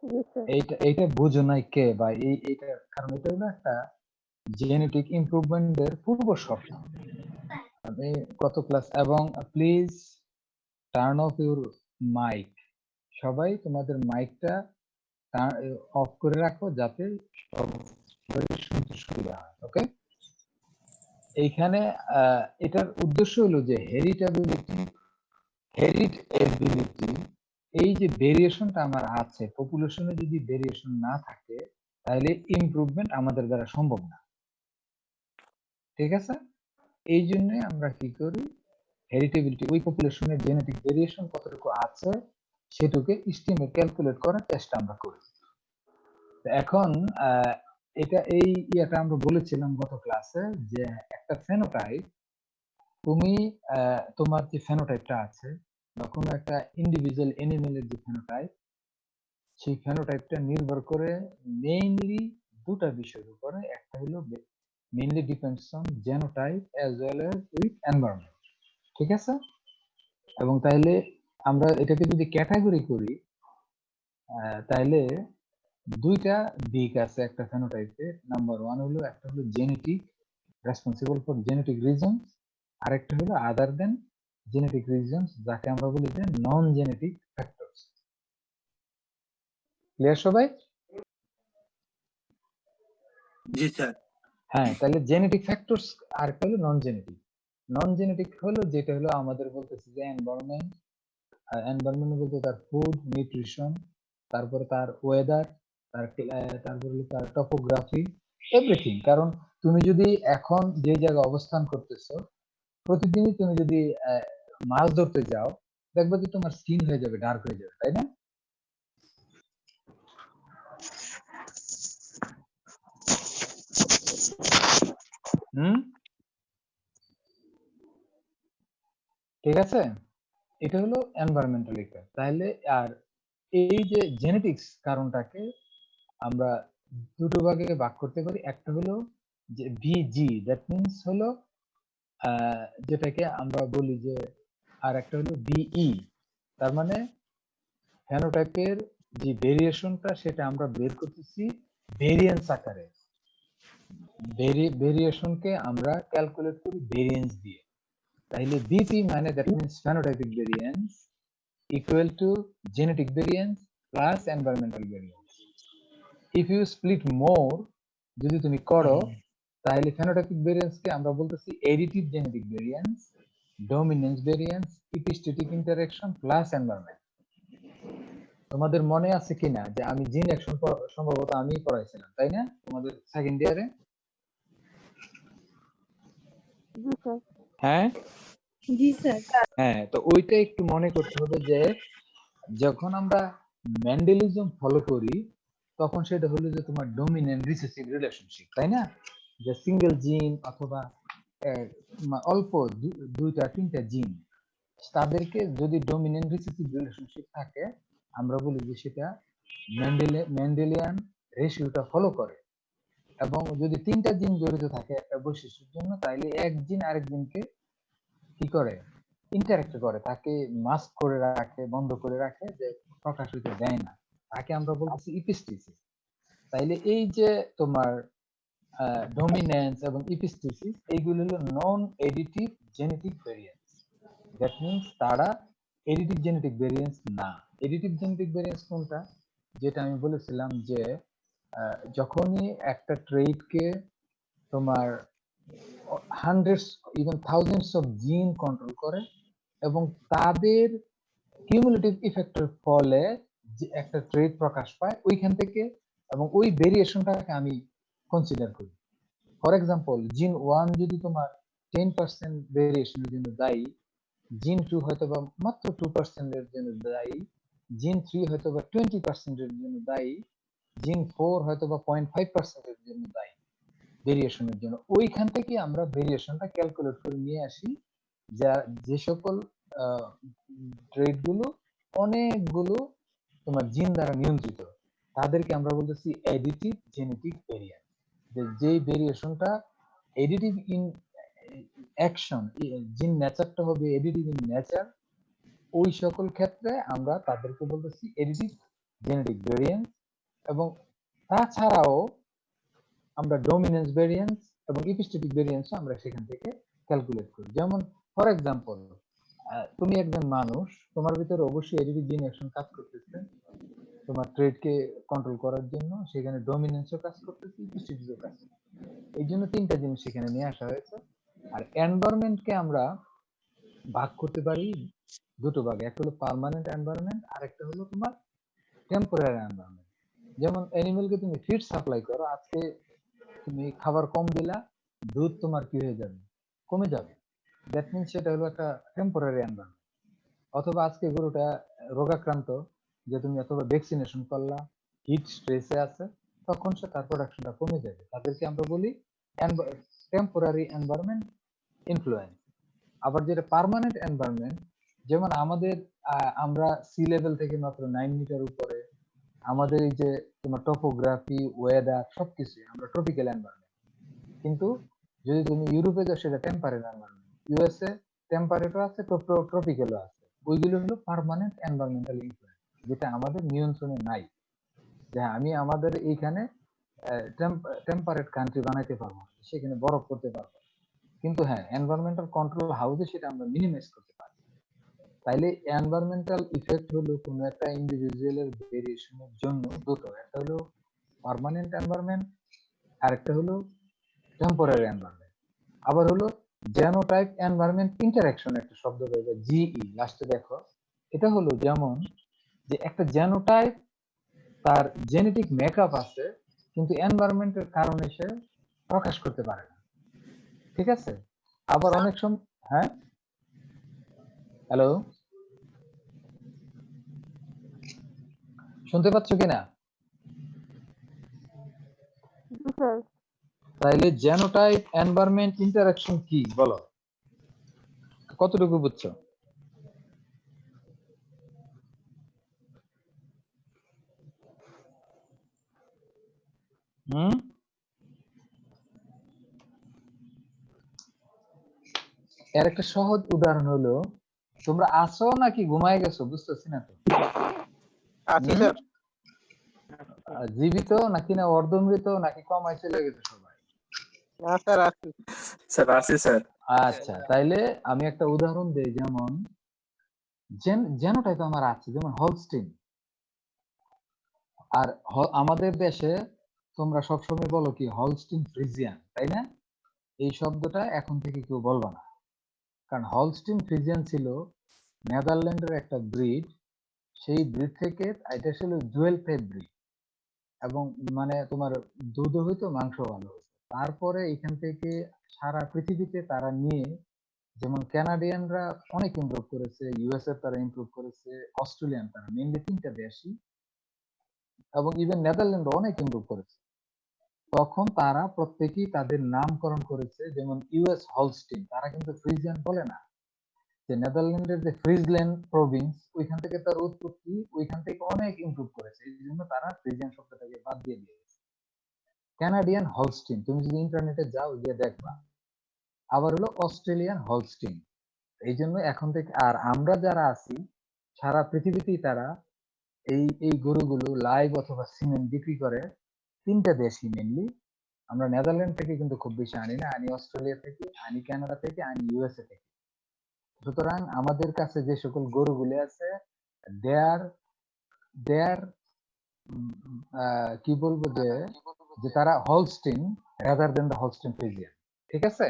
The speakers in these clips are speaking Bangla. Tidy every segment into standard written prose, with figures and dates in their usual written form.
জি স্যার। এইটা বুঝো নাই কে বা এইটা, কারণ এটা হলো একটা জেনেটিক ইমপ্রুভমেন্টের পূর্ব শর্ত। আমি কত ক্লাস, এবং please turn off your mic. সবাই তোমাদের মাইকটা অফ করে রাখো যাতে সবাই শুনতে সুবিধা হয়। ওকে, এইখানে এটার উদ্দেশ্য হলো যে হেরিটেবিলিটি, এই যে ভেরিয়েশনটা আমার আছে, পপুলেশনে যদি ভেরিয়েশন না থাকে তাহলে ইমপ্রুভমেন্ট আমাদের দ্বারা সম্ভব না। ঠিক আছে, এই জন্য আমরা কি করি, হেরিটেবিলিটি, ওই পপুলেশনের জেনেটিক ভেরিয়েশন কতটুকু আছে সেটুকে এস্টিমেট ক্যালকুলেট করার চেষ্টা আমরা করি। এখন এটা এই ইয়াটা আমরা বলেছিলাম গত ক্লাসে যে একটা ফেনোটাইপ, তুমি তোমার যে ফেনোটাইপটা আছে বা কোনো একটা ইন্ডিভিজুয়াল অ্যানিমেলের যে ফেনোটাইপ, সেই ফেনোটাইপটা নির্ভর করে মেইনলি দুটা বিষয়ের উপরে। একটা হলো mainly depends on genotype as well as with environment. ঠিক আছে, এবং তাইলে আমরা এটাকে যদি ক্যাটাগরি করি তাইলে দুইটা দিক আছে একটা ফেনোটাইপের। নাম্বার ওয়ান হলো, একটা হলো genetic, responsible for genetic reasons, আর একটা হলো আদার দেন জেনেটিক রিজনস, যাকে আমরা বলি যে নন জেনেটিক ফ্যাক্টরস। ক্লিয়ার সবাই? জি স্যার। হ্যাঁ, তাহলে জেনেটিক ফ্যাক্টরস আর একটা হলো নন জেনেটিক। নন জেনেটিক হলো যেটা হলো আমাদের বলতেছি যে এনভায়রনমেন্ট। এনভায়রনমেন্ট বলতে তার ফুড, নিউট্রিশন, তারপরে তার ওয়েদার, তারপরে হলো তার টপোগ্রাফি, এভরিথিং। কারণ তুমি যদি এখন যে জায়গায় অবস্থান করতেছো, প্রতিদিনই তুমি যদি মাছ ধরতে যাও, দেখবে যে তোমার স্কিন হয়ে যাবে, ডার্ক হয়ে যাবে, তাই না? হুম, ঠিক আছে, এটা হলো এনভায়রনমেন্টাল ইফেক্ট। তাহলে আর এই যে জেনেটিক্স কারণটাকে আমরা দুটো ভাগে ভাগ করতে পারি। একটা হলো যে ভিজি, দ্যাট মিনস হলো যেটাকে আমরা বলি যে, আর একটা হলো বিই, তার মানে ফেনোটাইপের যে ভেরিয়েশনটা সেটা আমরা বের করতেছি ভেরিয়েন্স আকারে। ভেরিয়েশনকে আমরা ক্যালকুলেট করি ভেরিয়েন্স দিয়ে। তাহলে বিপি মানে that means phenotypic variance equal to genetic variance plus environmental variance. If you split more, যদি তুমি করো, তাহলে ফেনোটাইপিক ভেরিয়েন্সকে আমরা বলতেছি additive genetic variance, dominance variance, epistatic interaction plus environment. তোমাদের মনে আছে কিনা যে আমি জিন অ্যাকশন সম্ভবত আমি পড়াইছিলাম, তাই না, তোমাদের সেকেন্ড ইয়ারে? জি স্যার। হ্যাঁ জি স্যার। হ্যাঁ, তো ওইটা একটু মনে করতে হবে যে যখন আমরা মেন্ডেলিজম ফলো করি তখন সেটা হলো যে তোমার ডমিনেন্ট রিসেসিভ রিলেশনশিপ, তাই না? যে সিঙ্গেল জিন অথবা অল্প দুইটা তিনটা জিন, তাদেরকে যদি ডমিনেন্ট রিসেসিভ রিলেশনশিপ থাকে, আমরা বলি যে সেটা মেন্ডেলিয়ান রেশিওটা ফলো করে। এবং যদি তিনটা জিন জড়িত থাকে একটা বৈশিষ্ট্যের জন্য, তাইলে এক জিন আরেক জিনকে কি করে, ইন্টারেক্ট করে, তাকে মাস্ক করে রাখে, বন্ধ করে রাখে, যে প্রকাশ হইতে দেয় না, তাকে আমরা বলতেছি ইপিস্টিসিস। তাইলে এই যে তোমার ডমিনেন্স এবং ইপিস্টিসিস, এইগুলো হলো non additive genetic variance. That means তারা এডিটিভ জেনেটিক ভেরিয়েন্স না। এডিটিভ জেনেটিক ভেরিয়েন্স কোনটা? যেটা আমি বলেছিলাম যে যখনই একটা ট্রেডকে তোমার hundreds even thousands of gene control করে এবং তাদের কিউমুলেটিভ ইফেক্টের ফলে যে একটা ট্রেড প্রকাশ পায় ওইখান থেকে, এবং ওই ভেরিয়েশনটাকে আমি কনসিডার করি। ফর এক্সাম্পল, জিন 1 যদি তোমার 10% ভেরিয়েশনের জন্য দায়ী, জিন 2 হয়তো বা মাত্র 2% এর জন্য দায়ী, জিন 3 হয়তো বা 20% এর জন্য দায়ী, জিন 4 হয়তো বা 0.5% এর জন্য দায়ী ভেরিয়েশনের জন্য। ওইখান থেকে আমরা ভেরিয়েশনটা ক্যালকুলেট করে নিয়ে আসি, যা যে সকল ট্রেড গুলো অনেকগুলো তোমার জিন দ্বারা নিয়ন্ত্রিত, তাদেরকে আমরা বলতেছি এডিটিভ জেনেটিক ভেরিয়েন্স। যেই ভেরিয়েশনটা এডিটিভ ইন অ্যাকশন, জিন নেচারটা হবে এডিটিভ ইন নেচার, ওই সকল ক্ষেত্রে আমরা তাদেরকে বলতেছি এডিটিভ জেনেটিক ভেরিয়েন্স, এবং তাছাড়াও আমরা ডমিনেন্স ভেরিয়েন্স এবং ইপিস্টেটিক ভেরিয়েন্স আমরা সেখান থেকে ক্যালকুলেট করি। যেমন ফর এক্সাম্পল, তুমি একজন মানুষ, তোমার ভিতরে অবশ্যই এডিটিভ জিন অ্যাকশন কাজ করতেছে তোমার ট্রেডকে কন্ট্রোল করার জন্য, সেখানে ডমিনেন্সও কাজ করতেছে, ইপিস্টেটিকও কাজ করতেছে। এই জন্য তিনটা জিনিস সেখানে নিয়ে আসা হয়েছে। আর এনভায়রনমেন্টকে আমরা ভাগ করতে পারি দুটো ভাগে, একটা হলো পার্মানেন্ট এনভায়রনমেন্ট আর একটা হলো তোমার টেম্পোরারি এনভায়রনমেন্ট। যেমন অ্যানিমেলকে তুমি ফিড সাপ্লাই করো, আজকে তুমি খাবার কম দিলা, দুধ তোমার কি হয়ে যাবে, কমে যাবে, দ্যাট মিনস সেটা হলো একটা টেম্পোরারি এনভায়রনমেন্ট। অথবা আজকে গরুটা রোগাক্রান্ত, যে তুমি অথবা ভ্যাকসিনেশন করলা, হিট স্ট্রেসে আছে, তখন সে তার প্রোডাকশনটা কমে যাবে, তাদেরকে আমরা বলি টেম্পোরারি এনভায়রনমেন্ট ইনফ্লুয়েন্স। আবার যেটা পার্মানেন্ট এনভায়রনমেন্ট, যেমন আমাদের আমরা সি লেভেল থেকে মাত্র 9 মিটার উপরে, আমাদের এই যে তোমার টপোগ্রাফি, ওয়েদার সবকিছু আমরা ট্রপিক্যাল এনভায়রনমেন্ট। কিন্তু যদি তুমি ইউরোপে যাও সেটা টেম্পারেট এনভায়রনমেন্ট, ইউএসএ টেম্পারেটও আছে, ট্রপিক্যালও আছে, ওইগুলো হলো পার্মানেন্ট এনভায়রনমেন্টাল ইনফ্লুয়েন্স, যেটা আমাদের নিয়ন্ত্রণে নাই। যে আমি আমাদের এইখানে টেম্পারেট কান্ট্রি বানাইতে পারবো, সেখানে বরফ করতে পারবো, কিন্তু হ্যাঁ এনভায়রনমেন্টাল কন্ট্রোল হাউসে সেটা আমরা মিনিমাইজ করতে পারি। তাইলে এনভায়রনমেন্টাল ইফেক্ট হলো কোনো একটা ইন্ডিভিজুয়ালের ভেরিয়েশনের জন্য দুটো, একটা হলো পার্মানেন্ট এনভায়রনমেন্ট আর একটা হলো টেম্পোরারি এনভায়রনমেন্ট। আবার হলো জেনোটাইপ এনভায়রনমেন্ট ইন্টারঅ্যাকশন, একটা শব্দ রয়েছে জিই লাস্টে, দেখো এটা হলো যেমন যে একটা জেনোটাইপ তার জেনেটিক মেকআপ আছে কিন্তু এনভায়রনমেন্টের কারণে সে প্রকাশ করতে পারে না, ঠিক আছে? আবার অনেক সময়, হ্যাঁ হ্যালো, শুনতে পাচ্ছ কিনা? জি স্যার। তাইলে জেনোটাইপ এনভায়রনমেন্ট ইন্টারঅ্যাকশন কি বলো, কতটুকু বুঝছো? হুম, এর একটা সহজ উদাহরণ হলো, তোমরা আছো নাকি ঘুমায় গেছো বুঝতেছি না তো। আছি স্যার। জীবিত নাকি না অর্ধমৃত নাকি কমায় চলে গেছে সবাই? না স্যার আছি। স্যার আছি স্যার। আচ্ছা, তাইলে আমি একটা উদাহরণ দেই, যেমন জেনোটাইপ আমার আছে, যেমন হলস্টিন। আর আমাদের দেশে তোমরা সবসময় বলো কি হলস্টিন ফ্রিজিয়ান, তাই না? এই শব্দটা এখন থেকে কেউ বলবা না, কারণ হলস্টিন ফ্রিজিয়ান ছিল নেদারল্যান্ডের একটা ব্রিড। সেই ব্রিড থেকে এটা ছিল ডুয়েল টাইপ ব্রিড, এবং মানে তোমার দুধও হইতো, মাংস ভালো হইতো। তারপরে এখান থেকে সারা পৃথিবীতে তারা নিয়ে, যেমন কানাডিয়ানরা অনেক ইমপ্রুভ করেছে, ইউএসএ তারা ইমপ্রুভ করেছে, অস্ট্রেলিয়ান, তারা মেইনলি তিনটা দেশই, এবং ইভেন নেদারল্যান্ড অনেক ইমপ্রুভ করেছে। তখন তারা প্রত্যেকেই তাদের নামকরণ করেছে, যেমন ইউএস হলস্টিন, তারা কিন্তু ফ্রিজিয়ান বলে না। যে নেদারল্যান্ডের যে ফ্রিজল্যান্ড প্রভিন্স, ওইখান থেকে তার উৎপত্তি, ওইখান থেকে অনেক ইমপ্রুভ করেছে, এই জন্য তারা ফ্রিজিয়ান শব্দটাকে বাদ দিয়ে দিয়েছে। কানাডিয়ান হলস্টিন, তুমি যদি ইন্টারনেটে যাও গিয়ে দেখবা। আবার হলো অস্ট্রেলিয়ান হলস্টিন। এই জন্য এখন থেকে আর আমরা যারা আছি সারা পৃথিবীতেই তারা এই গরুগুলো লাইভ অথবা সিমেন্ট বিক্রি করে তিনটা দেশই মেনলি। আমরা নেদারল্যান্ড থেকে কিন্তু খুব বেশি আনি না, আনি অস্ট্রেলিয়া থেকে, আনি কানাডা থেকে, আনি ইউএসএ থেকে। সুতরাং আমাদের কাছে যে সকল গরুগুলি আছে, দেয়ার দেয়ার কি বলবো, যে যে তারা Holstein rather than the Holstein Friesian, ঠিক আছে?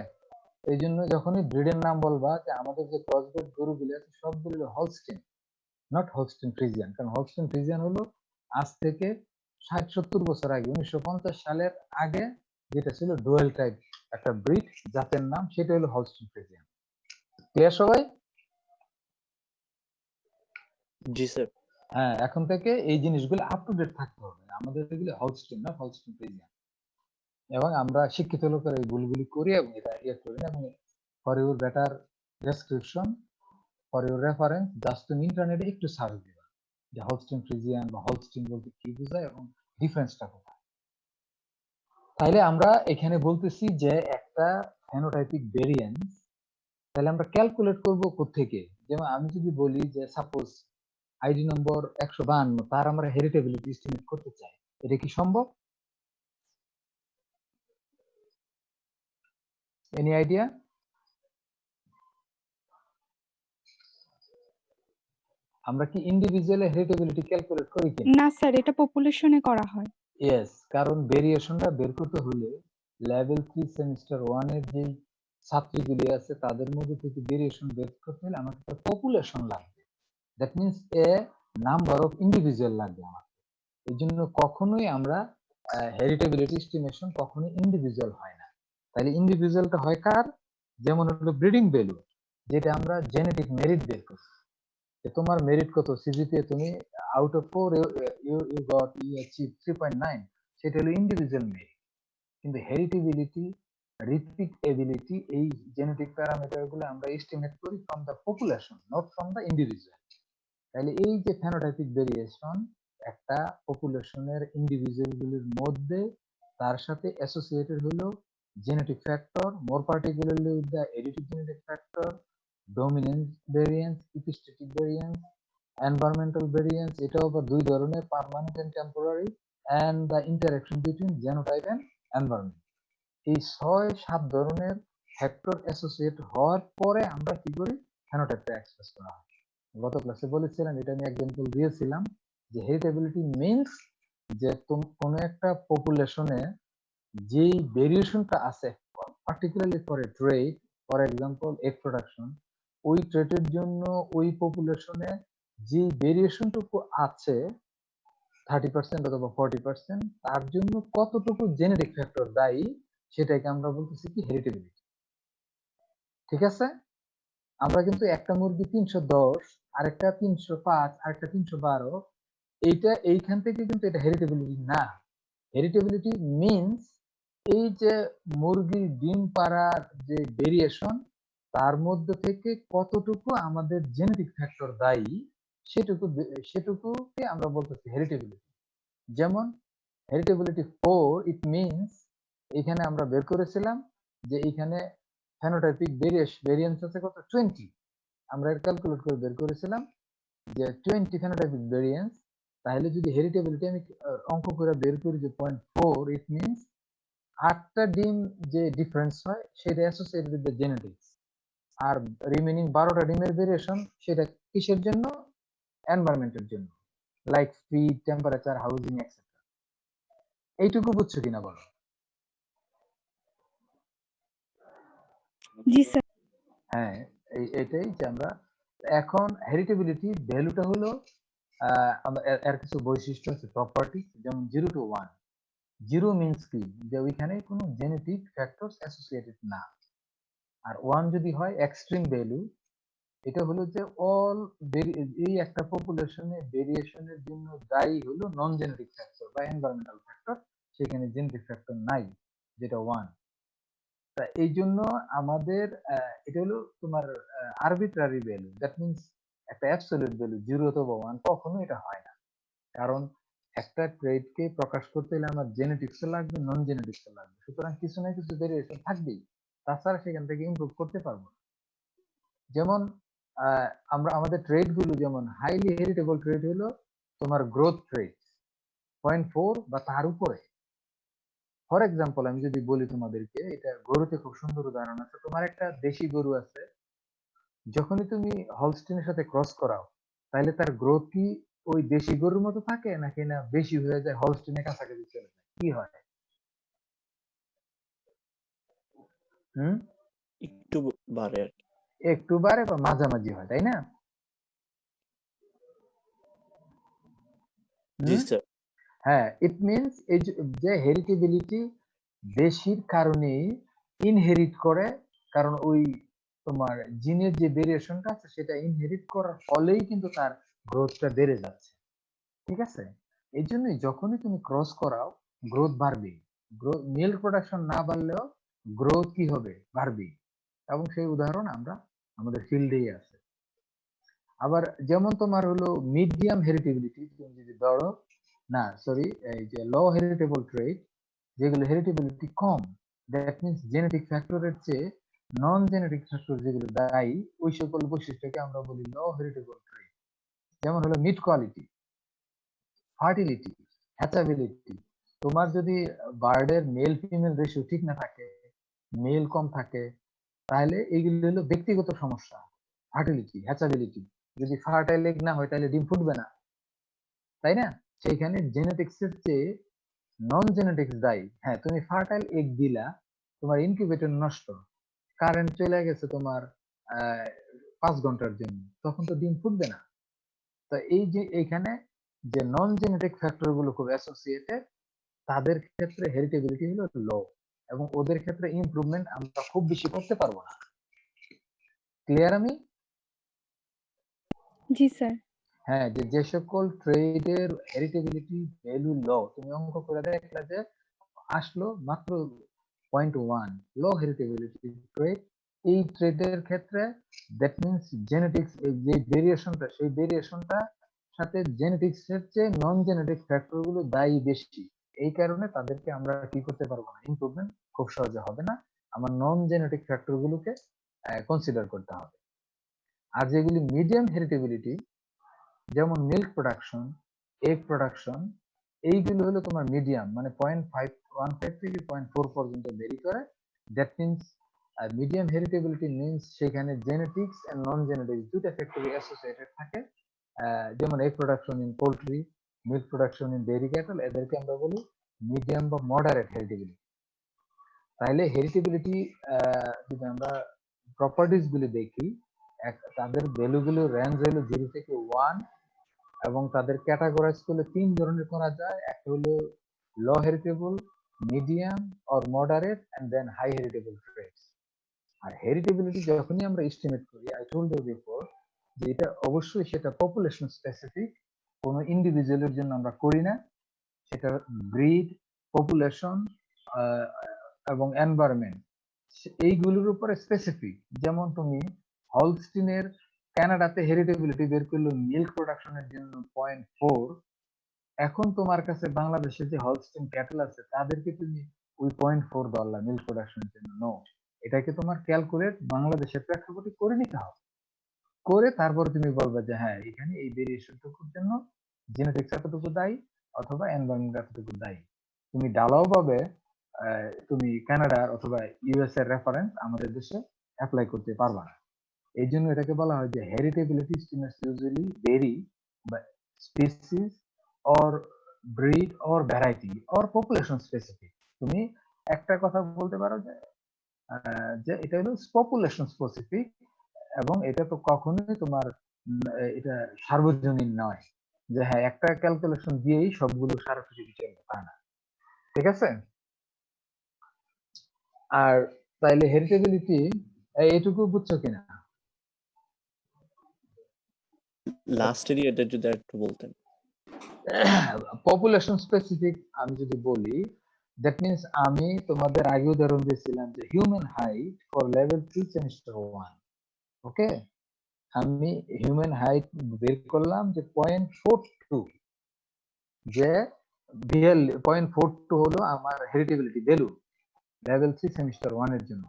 এই জন্য যখনই ব্রিডের নাম বলবা, যে আমাদের যে ক্রসব্রিড গরুগুলি আছে সবগুলো হলস্টিন, নট হলস্টিন ফ্রিজিয়ান। কারণ হলস্টিন ফ্রিজিয়ান হলো আজ থেকে 60-70 বছর আগে, 1950 সালের আগে, যেটা ছিল ডুয়েল টাইপ একটা ব্রিড, জাতের নাম সেটা হলো হলস্টিন ফ্রিজিয়ান। ক্লিয়ার সবাই? জি স্যার। হ্যাঁ, এখন থেকে এই জিনিসগুলো আপ টু ডেট থাকতে হবে, আমাদের এগুলো হলস্টিন না হলস্টিন ফ্রিজিয়ান। এবং আমরা শিক্ষিত লোকেরা এই ভুলগুলি করি এবং এটা করি না। এবং for your better description, for your reference, just তুমি ইন্টারনেটে একটু সার্চ দিবা যে হলস্টিন ফ্রিজিয়ান বা হলস্টিন বলতে কি বোঝায় এবং ডিফারেন্সটা কোথায়। তাইলে আমরা এখানে বলতেছি যে একটা ফেনোটাইপিক ভেরিয়েন্স, তাহলে আমরা ক্যালকুলেট করব কোত্থেকে? যেমন আমি যদি বলি যে সাপোজ আইডি নম্বর 152 তার আমরা হেরিটেবিলিটি এস্টিমেট করতে চাই, এটা কি সম্ভব? Any idea? আমরা কি ইন্ডিভিজুয়াল হেরিটেবিলিটি ক্যালকুলেট করি কি না স্যার, এটা পপুলেশনে করা হয়। ইয়েস, কারণ ভেরিয়েশনটা বের করতে হলে লেভেল 3 সেমিস্টার 1 এর যে ছাত্রীগুলি আছে তাদের মধ্যে থেকে ভেরিয়েশন বের করতে হলে আমাকে একটা পপুলেশন লাগবে, that means a number of individual লাগবে আমার। এই জন্য কখনোই আমরা হেরিটেবিলিটি এস্টিমেশন কখনোই ইন্ডিভিজুয়াল হয় না। তাহলে ইন্ডিভিজুয়ালটা হয় কার? যেমন হলো ব্রিডিং ভ্যালু, যেটা আমরা জেনেটিক মেরিট বের করি, যে তোমার মেরিট কত, সিজিপিএ তুমি out of 4 you got you achieve 3.9, সেটা হলো ইন্ডিভিজুয়াল মেরিট। কিন্তু হেরিটেবিলিটি, রিপিটেবিলিটি, এই জেনেটিক প্যারামিটার গুলো আমরা এস্টিমেট করি from the population, not from the individual. তাহলে এই যে ফেনোটাইপিক ভেরিয়েশন একটা পপুলেশনের ইন্ডিভিজুয়াল গুলির মধ্যে, তার সাথে অ্যাসোসিয়েটেড হলো genetic factor, more particularly with the additive genetic factor, dominant variance, epistatic variance, environmental variance, এটাও আবার দুই ধরনের, permanent and temporary, and the interaction between genotype and environment. এই 6-7 ধরনের ফ্যাক্টর অ্যাসোসিয়েট হওয়ার পরে আমরা কি করি? ফেনোটাইপটা এক্সপ্রেস করা হয়। গত ক্লাসে বলেছিলাম, এটা আমি এক্সাম্পল দিয়েছিলাম, যে হেরিটেবিলিটি মিন্স যে কোনো একটা পপুলেশনে যেই ভেরিয়েশনটা আছে, particularly for a trade, for example egg production, ওই ট্রেডের জন্য ওই পপুলেশনে যে ভেরিয়েশনটুকু আছে 30% অথবা 40%, তার জন্য কতটুকু জেনেটিক ফ্যাক্টর দায়ী, সেটাকে আমরা বলতেছি কি হেরিটেবিলিটি। ঠিক আছে? আমরা কিন্তু একটা মুরগি 310, আরেকটা 305, আরেকটা 312, এইখান থেকে কিন্তু এটা হেরিটেবিলিটি না। হেরিটেবিলিটি মিন্স এই যে মুরগির ডিম পাড়ার যে ভেরিয়েশন, তার মধ্যে থেকে কতটুকু আমাদের জেনেটিক ফ্যাক্টর দায়ী, সেটুকুকে আমরা বলতেছি হেরিটেবিলিটি। যেমন হেরিটেবিলিটি 4, ইট মিন্স এখানে আমরা বের করেছিলাম যে এখানে ফেনোটাইপিক ভেরিয়েন্স আছে কত, 20। আমরা এর ক্যালকুলেট করে বের করেছিলাম যে 20 ফেনোটাইপিক ভেরিয়েন্স। তাহলে যদি হেরিটেবিলিটি আমি অঙ্ক করে বের করি যে 0.4, ইট মিন্স 8টা ডিম যে ডিফারেন্স হয় সেটা অ্যাসোসিয়েটেড উইথ দ্য জেনেটিক্স, আর রিমেইনিং 12টা ডিমের ভেরিয়েশন সেটা কিসের জন্য? এনভায়রনমেন্টের জন্য, like feed, temperature, housing etcetera. এইটুকু বুঝছো কিনা বলো? জি স্যার। হ্যাঁ, এটাই যে আমরা এখন হেরিটেবিলিটি ভ্যালুটা হলো এর কিছু বৈশিষ্ট্য আছে, প্রপার্টি, যেমন 0 to 1। 0 মিন্স কি? যে ওইখানে কোনো জেনেটিক ফ্যাক্টরস অ্যাসোসিয়েটেড না। আর 1 যদি হয় এক্সট্রিম ভ্যালু, এটা হলো যে অল এই একটা পপুলেশনে ভেরিয়েশনের জন্য দায়ী হলো নন জেনেটিক ফ্যাক্টর বা এনভায়রনমেন্টাল ফ্যাক্টর, সেখানে জেনেটিক ফ্যাক্টর নাই, যেটা 1। তা এই জন্য আমাদের এটা হলো তোমার আরবিট্রারি ভ্যালু, দ্যাট মিন্স একটা অ্যাবসলিউট ভ্যালু 0 অথবা 1 কখনো এটা হয় না। কারণ একটা ট্রেডকে প্রকাশ করতে হলে আমার জেনেটিক্সও লাগবে, নন জেনেটিক্সও লাগবে, সুতরাং কিছু না কিছু ভেরিয়েশন থাকবেই, তাছাড়া সেখান থেকে ইমপ্রুভ করতে পারবো না। যেমন আমরা আমাদের ট্রেড গুলো, যেমন হাইলি হেরিটেবল ট্রেড হলো তোমার গ্রোথ ট্রেড 0.4 বা তার উপরে। ফর এক্সাম্পল আমি যদি বলি তোমাদেরকে, এটা গরুতে খুব সুন্দর উদাহরণ আছে। তোমার একটা দেশি গরু আছে, যখনই তুমি হলস্টিনের সাথে ক্রস করাও, তাহলে তার গ্রোথ কি ওই দেশি গরুর মতো থাকে, নাকি না বেশি হয়ে যায়, হলস্টিনের কাছাকাছি চলে যায়, কি হয়? একটু বাড়ে আর কি। একটু বাড়ে বা মাঝামাঝি হয়, তাই না? জি স্যার। হ্যাঁ, ইট মিনস এই যে হেরিটেবিলিটি বেশির কারণেই ইনহেরিট করে, কারণ ওই তোমার জিনের যে ভেরিয়েশনটা আছে সেটা ইনহেরিট করার ফলেই কিন্তু তার গ্রোথটা বেড়ে যাচ্ছে। ঠিক আছে? এই জন্যই যখনই তুমি ক্রস করাও, গ্রোথ বাড়বে। গ্রোথ, মিল্ক প্রোডাকশন না বাড়লেও গ্রোথ কি হবে? বাড়বে। এবং সেই উদাহরণ আমরা আমাদের ফিল্ডেই আছে। আবার যেমন তোমার হলো মিডিয়াম হেরিটেবিলিটি, তুমি যদি ধরো, না সরি, এই যে লো হেরিটেবল ট্রেড, যেগুলো heritability com, that means genetic ফ্যাক্টরের চেয়ে নন জেনেটিক ফ্যাক্টর যেগুলো দায়ী, ওই সকল বৈশিষ্ট্যকে আমরা বলি লো হেরিটেবল ট্রেড। যেমন হলো মিট কোয়ালিটি, ফার্টিলিটি, হ্যাচাবিলিটি। তোমার যদি বার্ডের মেল ফিমেল রেশিও ঠিক না থাকে, মেল কম থাকে, তাহলে এইগুলো হলো ব্যক্তিগত সমস্যা। ফার্টিলিটি, হ্যাচাবিলিটি, যদি ফার্টাইল এগ না হয় তাহলে ডিম ফুটবে না, তাই না? সেইখানে জেনেটিক্স এর চেয়ে নন জেনেটিক্স দায়ী। হ্যাঁ, তুমি ফার্টাইল এগ দিলা, তোমার ইনকিউবেটর নষ্ট, কারেন্ট চলে গেছে তোমার 5 ঘন্টার জন্য, তখন তো ডিম ফুটবে না। তো এই যে এইখানে যে নন জেনেটিক ফ্যাক্টর গুলো খুব অ্যাসোসিয়েটেড, তাদের ক্ষেত্রে হেরিটেবিলিটি হলো লো, এবং ওদের ক্ষেত্রে ইমপ্রুভমেন্ট আমরা খুব বেশি করতে পারবো না। ক্লিয়ার আমি? জি স্যার। হ্যাঁ, যে সকল ট্রেডের হেরিটেবিলিটি ভ্যালু লো, তুমি অঙ্ক করে দেখলা যে আসলো মাত্র 0.1 লো হেরিটেবিলিটি ট্রেড, এই ট্রেডের ক্ষেত্রে দ্যাট মিনস জেনেটিক্স যে ভেরিয়েশনটা, সেই ভেরিয়েশনটা সাথে জেনেটিক্স এর চেয়ে নন জেনেটিক ফ্যাক্টর গুলো দায়ী বেশি। এই কারণে তাদেরকে আমরা কি করতে পারবো না, ইমপ্রুভমেন্ট খুব সহজে হবে না। আমার নন জেনেটিক ফ্যাক্টর গুলোকে কনসিডার করতে হবে। আর যেগুলি মিডিয়াম হেরিটেবিলিটি, যেমন মিল্ক প্রোডাকশন, এগ প্রোডাকশন, এইগুলো হলো তোমার মিডিয়াম, মানে 0.515 থেকে 0.4 পর্যন্ত ভেরি করে। That means medium heritability means সেখানে জেনেটিক্স এন্ড নন জেনেটিক্স দুইটা ফ্যাক্টরি অ্যাসোসিয়েটেড থাকে। যেমন egg production in poultry, milk production in dairy cattle, এদেরকে আমরা বলি মিডিয়াম বা মডারেট হেরিটেবিলিটি। তাহলে হেরিটেবিলিটি যদি আমরা প্রপার্টিজ গুলি দেখি, তাদের ভ্যালু গুলো রেঞ্জ হলো 0 থেকে 1, এবং তাদের ক্যাটাগরাইজ করলে 3 ধরনের করা যায়। একটা হলো low heritable, medium or moderate, and then high heritable traits. আর হেরিটেবিলিটি যখনই আমরা এস্টিমেট করি, আই টোল্ড ইউ বিফোর, যে এটা অবশ্যই সেটা পপুলেশন স্পেসিফিক, কোনো ইন্ডিভিজুয়ালের জন্য আমরা করি না। সেটা ব্রিড, পপুলেশন এবং এনভায়রনমেন্ট, এইগুলোর উপরে স্পেসিফিক। যেমন তুমি হলস্টিনের কানাডাতে হেরিটেবিলিটি বের করলো মিল্ক প্রোডাকশনের জন্য 0.4, এখন তোমার কাছে বাংলাদেশে যে হলস্টিন ক্যাটেল আছে তাদেরকে তুমি ওই 0.4 ধরলা মিল্ক প্রোডাকশনের জন্য, নো। এটাকে তোমার ক্যালকুলেট বাংলাদেশের প্রেক্ষাপটে করে নিতে হবে, করে তারপর তুমি বলবে যে হ্যাঁ, এখানে এই ভেরিয়েশনটুকুর জন্য জেনেটিক্স এতটুকু দায়ী অথবা এনভায়রনমেন্ট এতটুকু দায়ী। তুমি ঢালাও ভাবে তুমি কানাডার অথবা ইউএস এর রেফারেন্স আমাদের দেশে অ্যাপ্লাই করতে পারবা না। এই জন্য এটাকে বলা হয় যে heritability estimates usually vary by species or breed or variety or population specific. তুমি একটা কথা বলতে পারো যে এটা হলো পপুলেশন স্পেসিফিক, এবং এটা তো কখনোই তোমার এটা সার্বজনীন নয়, যে হ্যাঁ একটা ক্যালকুলেশন দিয়েই সবগুলো সারা পৃথিবী চলবে, তা না। ঠিক আছে? আর তাইলে হেরিটেবিলিটি এইটুকু বুঝছো কিনা? লাস্ট এরিয়াটা যদি একটু বলতেন। পপুলেশন স্পেসিফিক আমি যদি বলি, দ্যাট মিনস আমি তোমাদের আগে উদাহরণ দিয়েছিলাম যে human height for level 3 semester 1, ওকে? আমি হিউম্যান হাইট বের করলাম যে 0.42, যে 0.42 হলো আমার হেরিটেবিলিটি ভ্যালু লেভেল 3 সেমিস্টার 1 এর জন্য।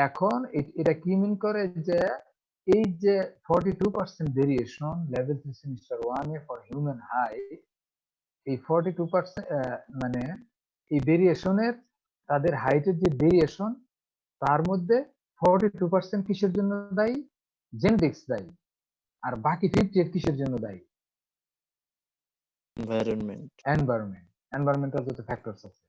এখন এটা কি মিন করে যে এই যে 42% variation level 3 semester 1 A for human height, এই 42% মানে এই ভেরিয়েশনের, তাদের হাইটের যে ভেরিয়েশন, তার মধ্যে 42% কিসের জন্য দায়ী? জেনেটিক্স দায়ী। আর বাকি 58 কিসের জন্য দায়ী? এনভায়রনমেন্ট। এনভায়রনমেন্টাল যত ফ্যাক্টরস আছে।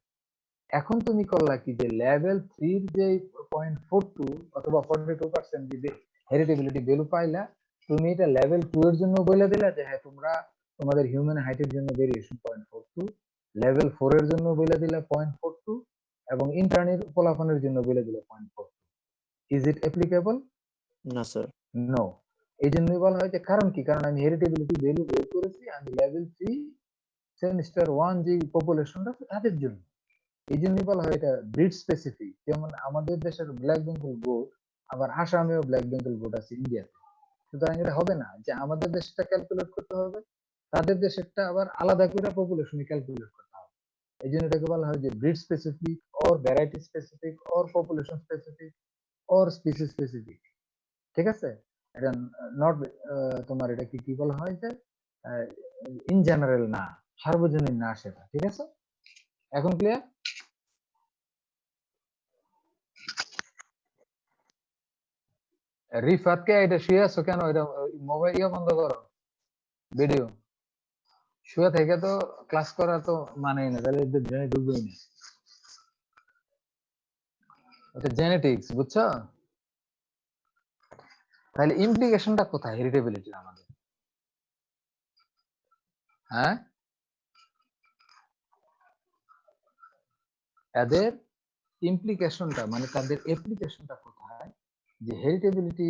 এখন তুমি করলা কি যে লেভেল 3 এর যে 0.42 অথবা 42% যে হেরিটেবিলিটি ভ্যালু পাইলা, তুমি এটা লেভেল 2 এর জন্য বলে দিলা যে হ্যাঁ তোমরা তোমাদের হিউম্যান হাইটের জন্য ভেরিয়েশন 0.42, লেভেল 4 এর জন্য বলে দিলা 0.42, এবং ইন্টারনের ফলাফলের জন্য বলে দিলা 0.42। Is it applicable? না স্যার। নো। এই জন্যই বলা হয় যে কারণ কি, কারণ আমি হেরিটেবিলিটি ভ্যালু বের করেছি আমি লেভেল 3 সেমিস্টার 1 যে পপুলেশনটা তাদের জন্য। এই জন্যই বলা হয় এটা ব্রিড স্পেসিফিক। যেমন আমাদের দেশের ব্ল্যাক বেঙ্গল গোট, আবার আসামেও ব্ল্যাক বেঙ্গল গোট আছে ইন্ডিয়াতে, সুতরাং এটা হবে না যে আমাদের দেশটা ক্যালকুলেট করতে হবে, তাদের দেশেরটা আবার আলাদা করে পপুলেশন ক্যালকুলেট করতে হবে। এই জন্য এটাকে বলা হয় যে breed specific or variety specific or population specific or species specific. ঠিক আছে? এটা নট তোমার এটা কি বলা হয় যে ইন জেনারেল না, সার্বজনীন না সেটা, ঠিক আছে? এখন ক্লিয়ার? রিফাতকে এটা শুয়ে আছো কেন? এটা মোবাইল বন্ধ করো, ভিডিও। শুয়ে থেকে তো ক্লাস করা তো মানেই না, তাহলে এদের ব্রেনে ঢুকবেই না। এটা জেনেটিক্স, বুঝছো? তাহলে ইমপ্লিকেশনটা কোথায় হেরিটেবিলিটির আমাদের? হ্যাঁ, এদের ইমপ্লিকেশনটা মানে তাদের অ্যাপ্লিকেশনটা কোথায়? যে heritability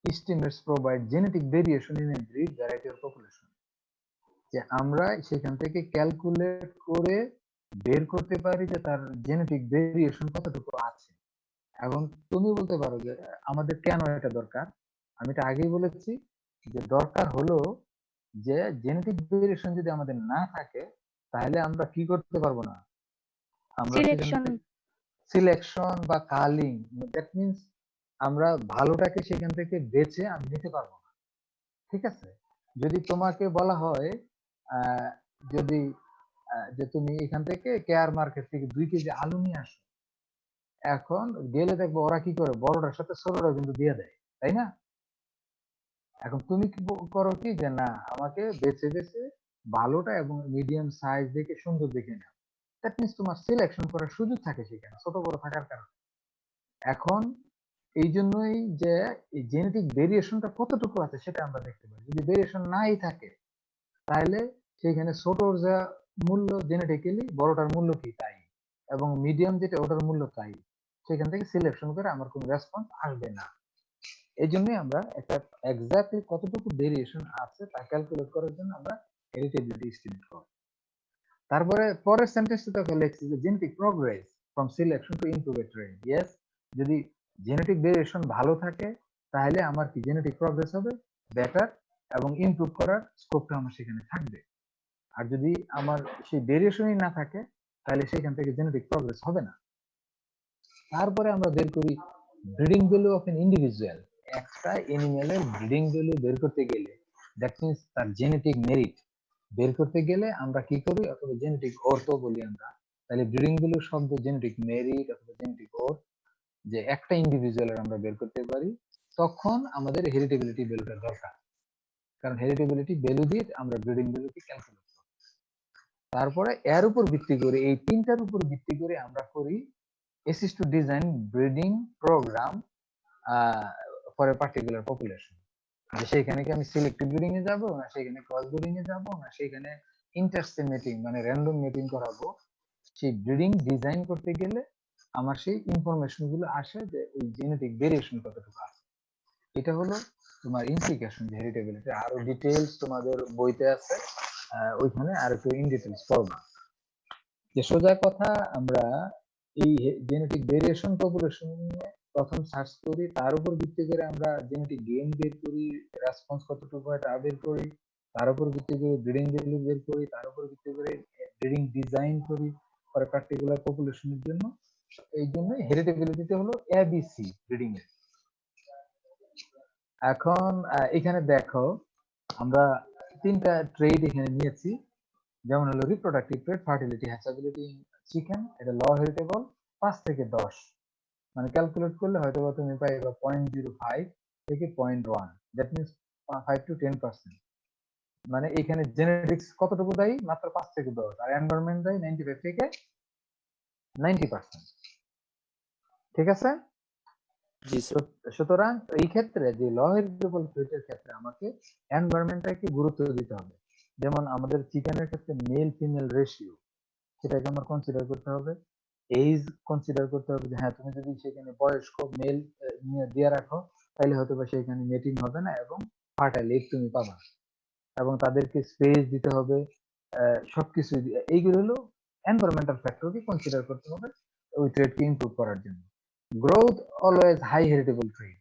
estimates provide genetic variation in a breed variety of population, যে আমরা সেখান থেকে ক্যালকুলেট করে বের করতে পারি যে তার জেনেটিক ভেরিয়েশন কতটুকু আছে। এখন তুমি বলতে পারো যে আমাদের কেন এটা দরকার? আমি এটা আগেই বলেছি যে দরকার হলো যে জেনেটিক ভেরিয়েশন যদি আমাদের না থাকে তাহলে আমরা কি করতে পারবো না, আমরা সিলেকশন সিলেকশন বা কালিং, দ্যাট মিন্স আমরা ভালোটাকে সেখান থেকে বেছে আমি নিতে পারবো না, ঠিক আছে? যদি তোমাকে বলা হয় যদি যে তুমি এখান থেকে কেয়ার মার্কেট থেকে 2 কেজি আলু নিয়ে আসো, এখন গেলে দেখবো ওরা কি করে, বড়টার সাথে ছোটটা কিন্তু দিয়ে দেয়, তাই না? এখন তুমি কি করো কি যে না, আমাকে বেছে বেছে ভালোটা এবং মিডিয়াম সাইজ দেখে সুন্দর দেখে নাও, দ্যাট মিন্স তোমার সিলেকশন করার সুযোগ থাকে সেখানে ছোট বড় থাকার কারণে। এখন এই জন্যই যে এই জেনেটিক ভেরিয়েশনটা কতটুকু আছে সেটা আমরা দেখতে পাই। যদি ভেরিয়েশন নাই থাকে তাহলে সেখানে ছোটর যা মূল্য জেনেটিক্যালি বড়টার মূল্য কি তাই, এবং মিডিয়াম যেটা ওটার মূল্য তাই, সেখান থেকে সিলেকশন করে আমার কোনো রেসপন্স আসবে না। এই জন্যই আমরা একটা এক্স্যাক্টলি কতটুকু ভেরিয়েশন আছে তা ক্যালকুলেট করার জন্য আমরা হেরিটেবিলিটি এস্টিমেট করি। তারপরে পরের সেন্টেন্সটা তো লিখছি যে genetic progress from selection to improve trade. Yes, যদি জেনেটিক ভেরিয়েশন ভালো থাকে তাহলে আমার কি জেনেটিক প্রোগ্রেস হবে বেটার, এবং ইমপ্রুভ করার স্কোপটা আমার সেখানে থাকবে। আর যদি আমার সেই ভেরিয়েশনই না থাকে তাহলে সেখান থেকে জেনেটিক প্রোগ্রেস হবে না। তারপরে আমরা বের করি breeding value of N individual. একটা এনিম্যালের ব্রিডিং ভ্যালু বের করতে গেলে, দ্যাট মিন্স তার জেনেটিক মেরিট বের করতে গেলে আমরা কি করি, অথবা জেনেটিক অর্থ বলি আমরা, তাহলে ব্রিডিং ভ্যালু শব্দ জেনেটিক মেরিট অথবা জেনেটিক অর্থ যে একটা ইন্ডিভিজুয়ালের আমরা বের করতে পারি, তখন আমাদের হেরিটেবিলিটি ভ্যালুটা দরকার, কারণ হেরিটেবিলিটি ভ্যালু দিয়ে আমরা ব্রিডিং ভ্যালুকে ক্যালকুলেট করি। তারপরে এর উপর ভিত্তি করে, এই তিনটার উপর ভিত্তি করে আমরা করি assist to design breeding program for a particular population, যে সেখানে কি আমি সিলেক্টিভ ব্রিডিং এ যাব, না সেখানে ক্রস ব্রিডিং এ যাব, না সেখানে ইন্টারসেমিটিং মানে র্যান্ডম মেটিং করাবো। সেই ব্রিডিং ডিজাইন করতে গেলে আমার সেই ইনফরমেশন গুলো আসে যে ওই জেনেটিক ভেরিয়েশন কতটুকু আছে। এটা হলো তোমার ইমপ্লিকেশন হেরিটেবিলিটি। আরো ডিটেইলস তোমাদের বইতে আছে, ওইখানে আর একটু ইন ডিটেইলস পড়বা। যে সোজা কথা, আমরা এই জেনেটিক ভেরিয়েশন পপুলেশন নিয়ে প্রথম সার্চ করি, তার উপর ভিত্তি করে আমরা জেনেটিক গেইন বের করি, রেসপন্স কতটুকু হয় তা বের করি, তার উপর ভিত্তি করে ব্রিডিং ভ্যালু বের করি, তার উপর ভিত্তি করে ব্রিডিং ডিজাইন করি ফর পার্টিকুলার পপুলেশনের জন্য। এই জন্য হেরিটেবিলিটিতে হলো এবিসি ব্রিডিং এর। এখন এখানে দেখো আমরা তিনটা ট্রেড এখানে নিয়েছি, যেমন হলো রিপ্রোডাক্টিভ ট্রেড, ফার্টিলিটি, হ্যাচাবিলিটি চিকেন, এটা ল হেরিটেবল 5 থেকে 10, মানে ক্যালকুলেট করলে হয়তো তুমি পাইবা 0.05 থেকে 0.1, দ্যাট মিন্স 5 to 10%। মানে এখানে জেনেটিক্স কতটুকু দায়ী, মাত্র 5 থেকে 10, আর এনভায়রনমেন্ট দায়ী 95 থেকে 90%, ঠিক আছে? জি স্যার। সুতরাং এই ক্ষেত্রে যে ল হেরিটেবল ট্রেডের ক্ষেত্রে আমাকে এনভায়রনমেন্টটাকে গুরুত্ব দিতে হবে। যেমন আমাদের চিকেনের ক্ষেত্রে মেল ফিমেল রেশিও, সেটাকে আমার কনসিডার করতে হবে। এজ কনসিডার করতে হবে যে হ্যাঁ, তুমি যদি সেখানে বয়স্ক মেল নিয়ে দিয়ে রাখো তাহলে হয়তো বা সেখানে মেটিং হবে না এবং ফার্টাইল এগ তুমি পাবা, এবং তাদেরকে স্পেস দিতে হবে, সবকিছু এইগুলো হলো এনভায়রনমেন্টাল ফ্যাক্টরকে কনসিডার করতে হবে ওই ট্রেডকে ইমপ্রুভ করার জন্য। Growth always high heritable trade,